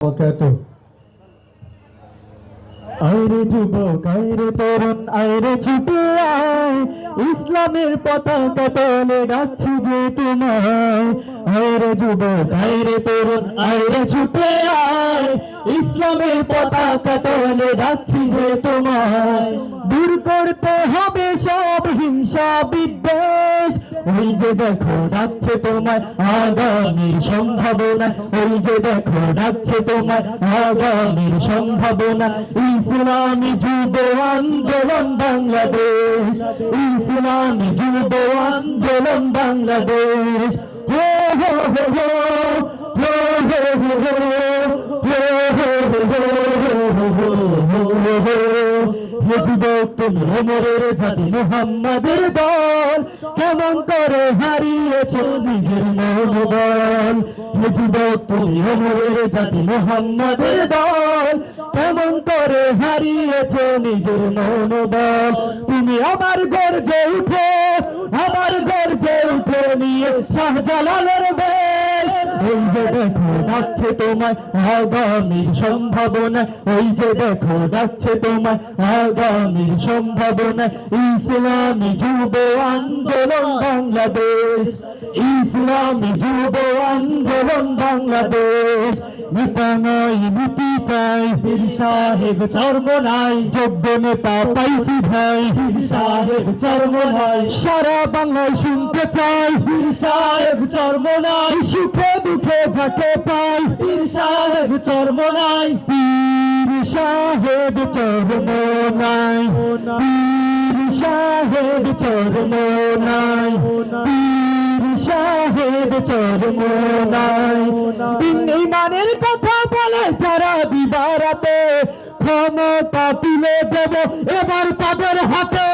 ওকাতো আইরে যুবক আইরে তরুণ আইরে ছুটে আয়, ইসলামের পতাকা তলে ডাকছি যে তোমায়। আইরে যুবক আইরে তরুণ আইরে ছুটে আয়, ইসলামের পতাকা তলে ডাকছি যে তোমায়। দূর করতে হবে সব হিংসা বিদ্বেষ, ওই যে দেখো ডাকছে তোমায় আগামীর সম্ভাবনা। ওই যে দেখো ডাকছে তোমায় আগামীর সম্ভাবনা। ইসলামী যুব আন্দোলন বাংলাদেশ, ইসলামী যুব আন্দোলন বাংলাদেশ। হো হো হো হো হো হো হো হো হে যুবক তুমি ওমরের জাতি মুহাম্মাদের দল, কেমন করে হারিয়েছ নিজের মনোবল। হে যুবক তুমি ওমরের জাতি মুহাম্মাদের দল, কেমন করে হারিয়েছ নিজের মনোবল। তুমি আমার গর্জে উঠে, আমার গর্জে উঠে নিয়ে শাহজালালের বেশ। ওই যে দেখো ডাকছে তোমায় আগামীর সম্ভাবনা। ওই যে দেখো ডাকছে তোমায় আগামীর সম্ভাবনা। ইসলামী যুব আন্দোলন বাংলাদেশ, ইসলামী যুব আন্দোলন বাংলাদেশ। নেতা নয় নীতি চাই, পীর সাহেব চর্ম নাই, যোগ্য নেতা পাইছি ভাই, পীর সাহেব চর্ম নাই। সারা বাংলায় শুনতে চাই, পীর সাহেব চর্ম নাই, সুখে দুঃখে যাকে পাই, পীর সাহেব চর্ম নাই। পীর সাহেব চর্ম নাই, পীর সাহেব চর্ম নাই, পীর সাহেব চর্ম নাই। ইমানের কথা বলে যারা দিবারাতে, ক্ষমতা তুলে দেব এবার তাদের হাতে।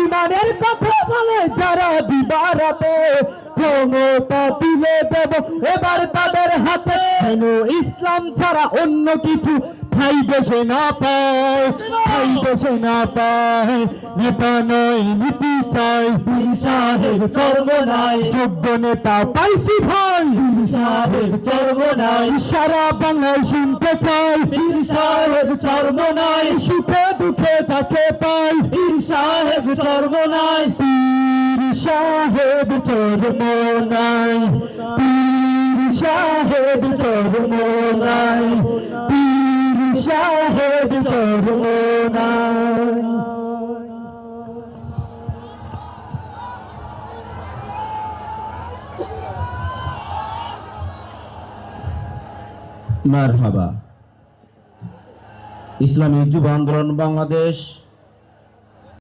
ইমানের কথা বলে যারা দিবারাতে, ক্ষমতা তুলে দেব এবার তাদের হাতে। কেন ইসলাম ছাড়া অন্য কিছু ঠাই দেশে না পায়, ঠাই দেশে না পায়। নেতা নয় নীতি চাই, পীর সাহেব চর্ম নাই, যোগ্য নেতা পাইছি ভাই, পীর সাহেব চর্ম নাই। সারা বাংলায় শুনতে চাই, পীর সাহেব চর্ম নাই, সুখে দুঃখে যাকে পাই, পীর সাহেব চর্ম নাই। পীর সাহেব চর্ম নাই, পীর সাহেব চর্ম নাই, পীর সাহেব চর্ম নাই। মারহাবা। ইসলামী যুব আন্দোলন বাংলাদেশ